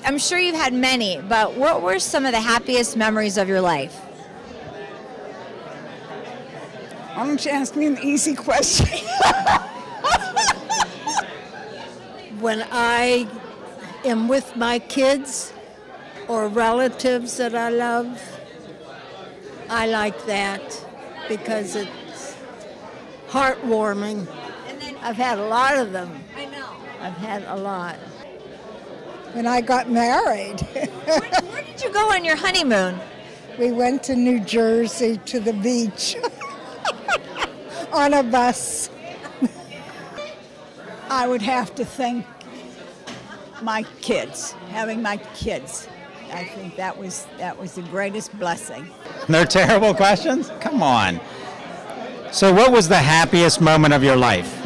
I'm sure you've had many, but what were some of the happiest memories of your life? Why don't you ask me an easy question? When I am with my kids or relatives that I love, I like that because it's heartwarming. I've had a lot of them. I know. I've had a lot. When I got married, Where did you go on your honeymoon? we went to New Jersey to the beach on a bus. I would have to thank my kids, having my kids. I think that was the greatest blessing. They're terrible questions? Come on. So what was the happiest moment of your life?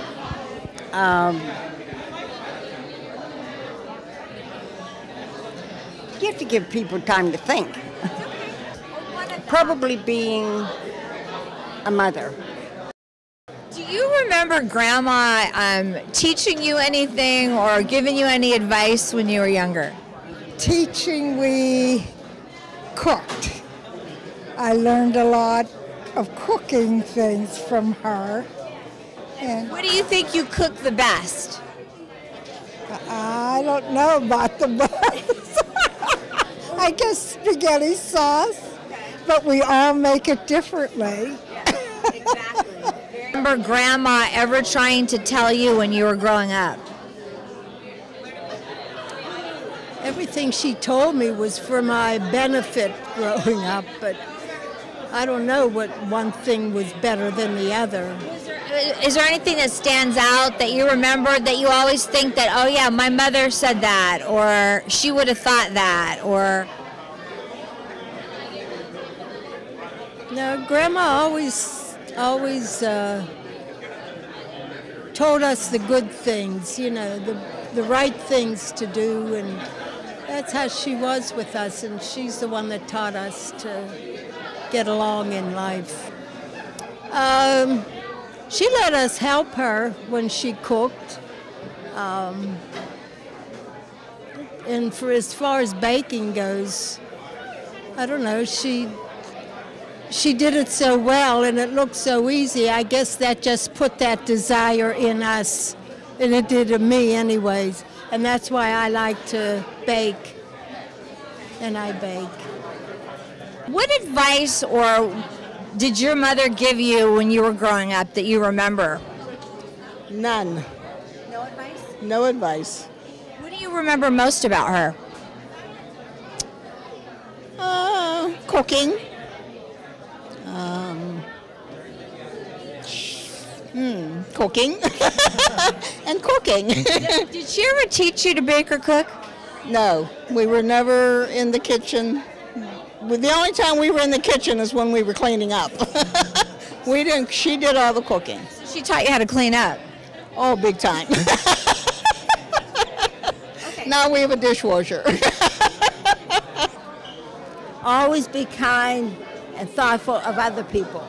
You have to give people time to think. Probably being a mother. Do you remember Grandma teaching you anything or giving you any advice when you were younger? Teaching, we cooked. I learned a lot of cooking things from her. And What do you think you cook the best? I don't know about the best. I guess spaghetti sauce, but we all make it differently. Exactly. Remember Grandma ever trying to tell you when you were growing up? Everything she told me was for my benefit growing up, but I don't know what one thing was better than the other. Is there anything that stands out that you remember that you always think that, oh yeah, my mother said that, or she would have thought that, or... No, Grandma always told us the good things, you know, the right things to do, and that's how she was with us, and she's the one that taught us to get along in life. She let us help her when she cooked. And for as far as baking goes, I don't know, she did it so well and it looked so easy. I guess that just put that desire in us, and it did in me anyways. And that's why I like to bake, and I bake. What advice or did your mother give you when you were growing up that you remember? None. No advice? No advice. What do you remember most about her? Cooking. Cooking. And cooking. Did she ever teach you to bake or cook? No, we were never in the kitchen. The only time we were in the kitchen is when we were cleaning up. We didn't. She did all the cooking. She taught you how to clean up. Oh, big time. Okay. Now we have a dishwasher. always be kind and thoughtful of other people.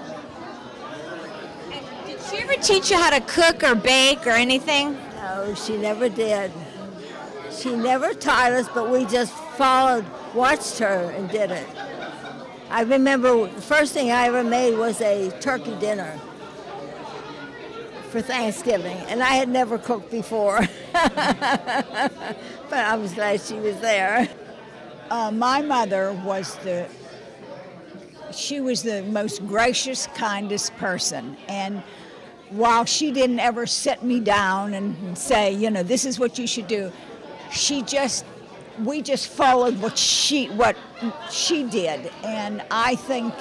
Did she ever teach you how to cook or bake or anything? No, she never did. She never taught us, but we just followed, watched her and did it. I remember the first thing I ever made was a turkey dinner for Thanksgiving, and I had never cooked before. But I was glad she was there. My mother was she was the most gracious, kindest person. And while she didn't ever sit me down and say, you know, this is what you should do, we just followed what she did. And I think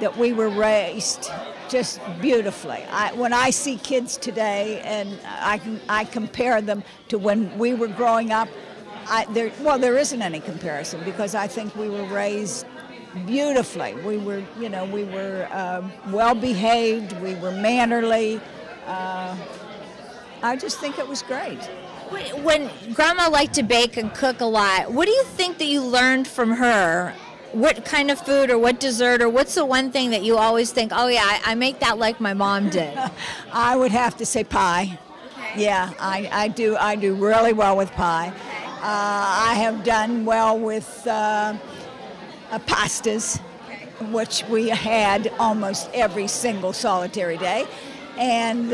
that we were raised just beautifully. When I see kids today and I compare them to when we were growing up, there isn't any comparison, because I think we were raised beautifully. We were well behaved. We were mannerly. I just think it was great. When Grandma liked to bake and cook a lot, what do you think that you learned from her? What kind of food or what dessert, or what's the one thing that you always think, oh yeah, I make that like my mom did? I would have to say pie. Okay. Yeah, I do really well with pie. I have done well with pastas, which we had almost every single solitary day. And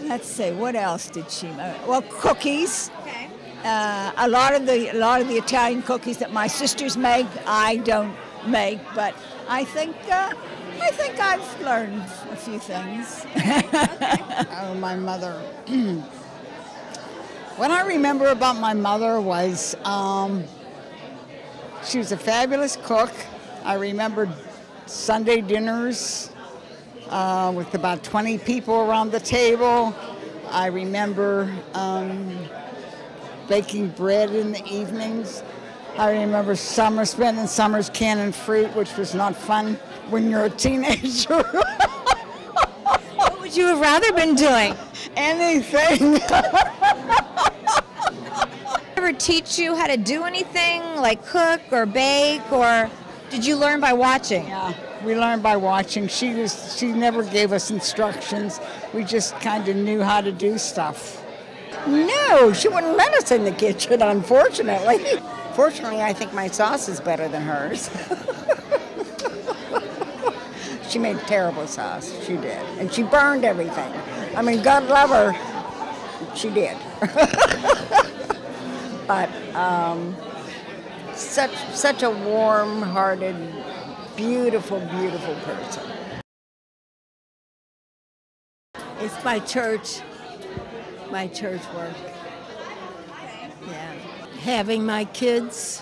let's see, what else did she make? Well, cookies. Okay. A lot of the Italian cookies that my sisters make, I don't make, but I think I've learned a few things. Oh, my mother. What I remember about my mother was she was a fabulous cook. I remember Sunday dinners with about 20 people around the table. I remember baking bread in the evenings. I remember spending summers canning fruit, which was not fun when you're a teenager. What would you have rather been doing? Anything. Ever teach you how to do anything, like cook or bake, or did you learn by watching? Yeah, we learned by watching. She never gave us instructions. We just kind of knew how to do stuff. No, she wouldn't let us in the kitchen, unfortunately. Fortunately, I think my sauce is better than hers. She made terrible sauce, she did. And she burned everything. I mean, God love her, she did. But such a warm-hearted, beautiful, beautiful person. It's my church work. Yeah. Having my kids,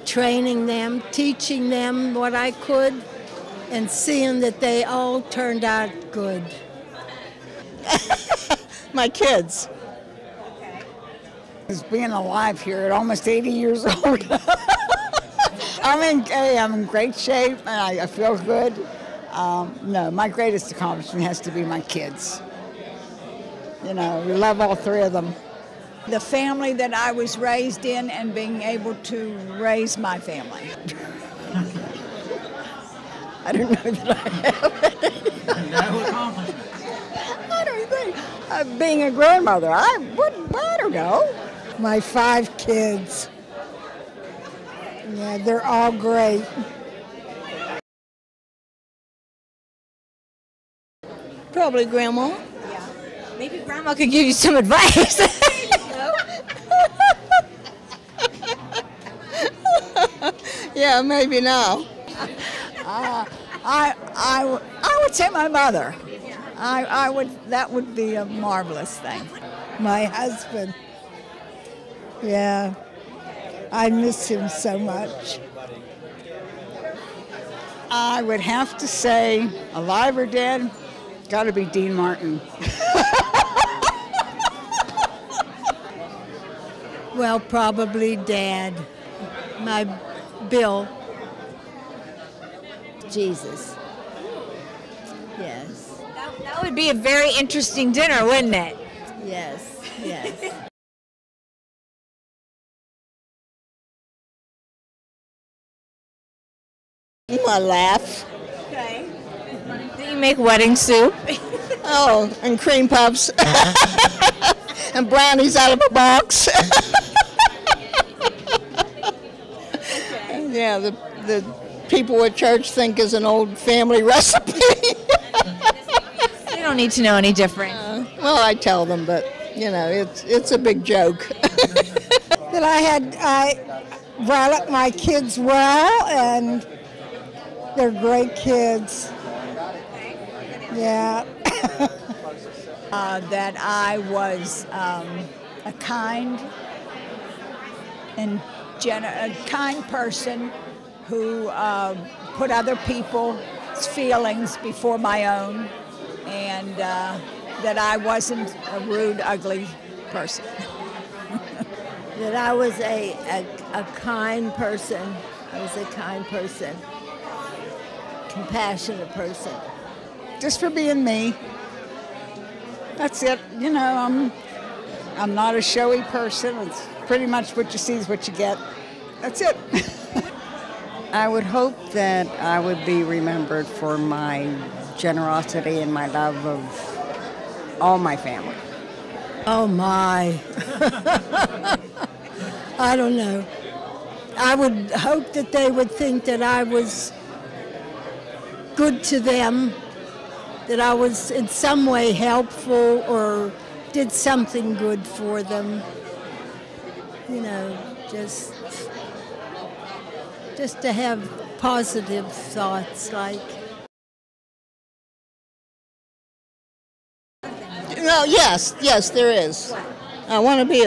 training them, teaching them what I could, and seeing that they all turned out good. My kids. Being alive here at almost 80 years old. I'm in great shape and I feel good. No, my greatest accomplishment has to be my kids. You know, we love all three of them. The family that I was raised in and being able to raise my family. I don't know that I have any. No accomplishment. I don't think. Being a grandmother, I don't know. My 5 kids. Yeah, they're all great. Probably Grandma. Maybe Grandma could give you some advice. Yeah, maybe now. I would say my mother. That would be a marvelous thing. My husband. Yeah, I miss him so much. I would have to say, alive or dead, got to be Dean Martin. Well, probably Dad. My Bill. Jesus. Yes. That would be a very interesting dinner, wouldn't it? Yes. Yes. I laugh. Okay. Do you make wedding soup? Oh, and cream puffs. And brownies out of a box. Yeah, the people at church think is an old family recipe. You don't need to know any different. Well, I tell them, but you know, it's a big joke. That I brought up my kids well, and they're great kids. Yeah. That I was a kind and a kind person who put other people's feelings before my own, and that I wasn't a rude, ugly person. That I was a kind person. I was a kind person, compassionate person. Just for being me. That's it. You know, I'm not a showy person. It's pretty much what you see is what you get. That's it. I would hope that I would be remembered for my generosity and my love of all my family. Oh my. I don't know. I would hope that they would think that I was good to them, that I was in some way helpful or did something good for them. You know, just to have positive thoughts like. No, yes, there is. I want to be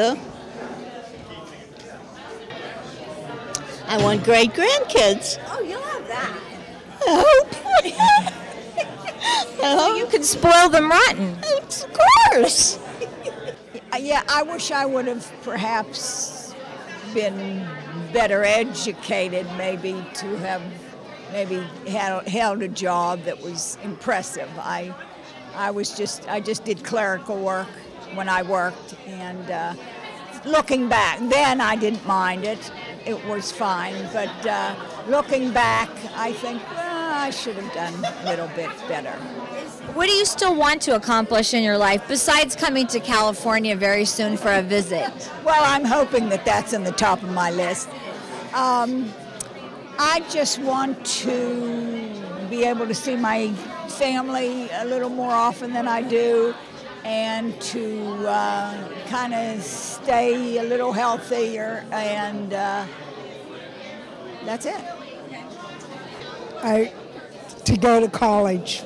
I want great grandkids. Oh, you'll have that. I hope. You could spoil them rotten. Of course. Yeah, I wish I would have perhaps been better educated, maybe to have held a job that was impressive. I just did clerical work when I worked, and looking back, then I didn't mind it. It was fine, but looking back, I think I should have done a little bit better. What do you still want to accomplish in your life besides coming to California very soon for a visit? Well, I'm hoping that that's in the top of my list. I just want to be able to see my family a little more often than I do, and to kind of stay a little healthier, and that's it. To go to college.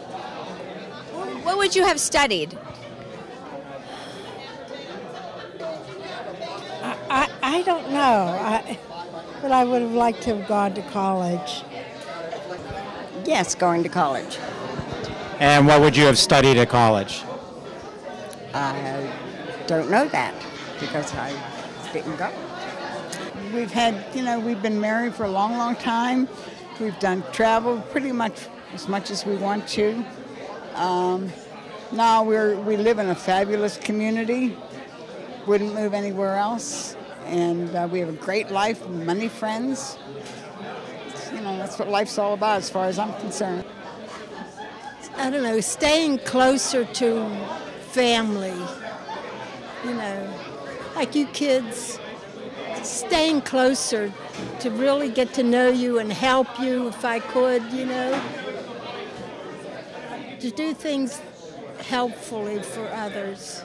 What would you have studied? I don't know, but I would have liked to have gone to college. Yes, going to college. And what would you have studied at college? I don't know that because I didn't go. We've been married for a long, long time. We've done travel pretty much as we want to. Now we live in a fabulous community. Wouldn't move anywhere else, and we have a great life, many friends. That's what life's all about, as far as I'm concerned. I don't know, staying closer to family, like you kids, staying closer to really get to know you and help you if I could, to do things helpfully for others.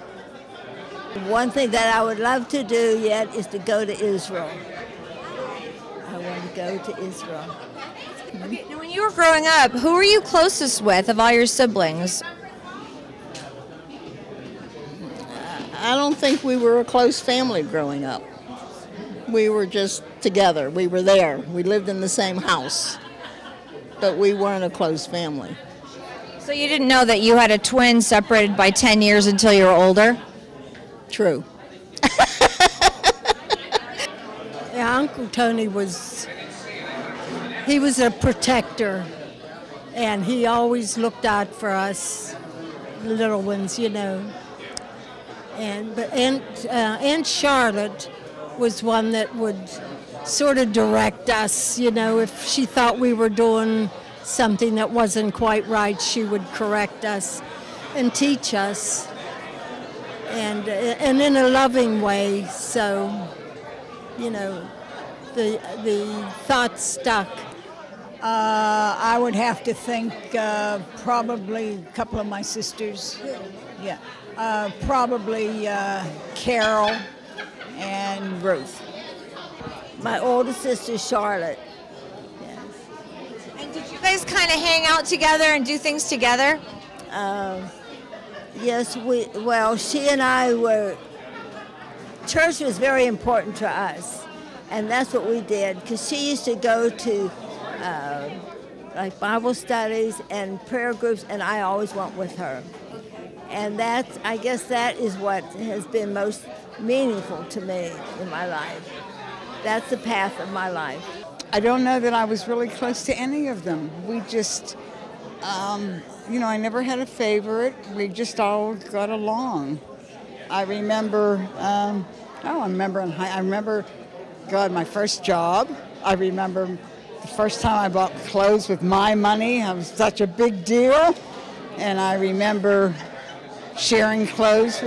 One thing that I would love to do yet is to go to Israel. I want to go to Israel. Okay, now when you were growing up, who were you closest with of all your siblings? I don't think we were a close family growing up. We were just together. We were there. We lived in the same house. But we weren't a close family. So you didn't know that you had a twin separated by 10 years until you were older? True. Yeah, Uncle Tony was a protector, and he always looked out for us, the little ones, Aunt Charlotte was one that would sort of direct us. You know, if she thought we were doing something that wasn't quite right, she would correct us and teach us, and in a loving way. So, you know, the thought stuck. I would have to think probably a couple of my sisters. Yeah. Probably Carol and Ruth. My older sister, Charlotte. Yes. And did you guys kind of hang out together and do things together? Yes, she and I were, church was very important to us, and that's what we did, because she used to go to like Bible studies and prayer groups, and I always went with her. And I guess that is what has been most meaningful to me in my life. That's the path of my life. I don't know that I was really close to any of them. We just, I never had a favorite. We just all got along. I remember, my first job. I remember the first time I bought clothes with my money. It was such a big deal. And I remember sharing clothes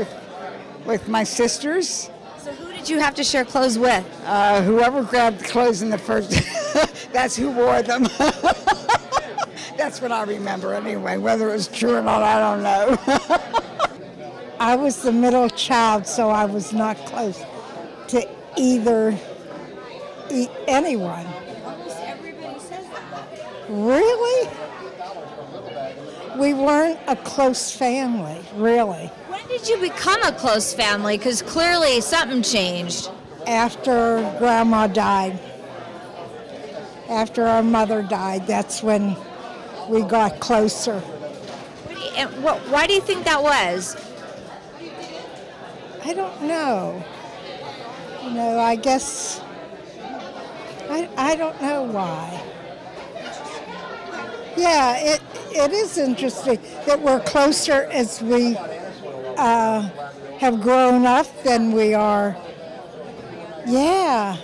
with my sisters. So who did you have to share clothes with? Whoever grabbed the clothes in the first, that's who wore them. That's what I remember anyway. Whether it was true or not, I don't know. I was the middle child, so I was not close to anyone. Almost everybody says that. Really? We weren't a close family, really. When did you become a close family? Because clearly something changed. After Grandma died, after our mother died, that's when we got closer. Why do you think that was? I don't know. I guess, I don't know why. Yeah, it is interesting that we're closer as we have grown up than we are. Yeah.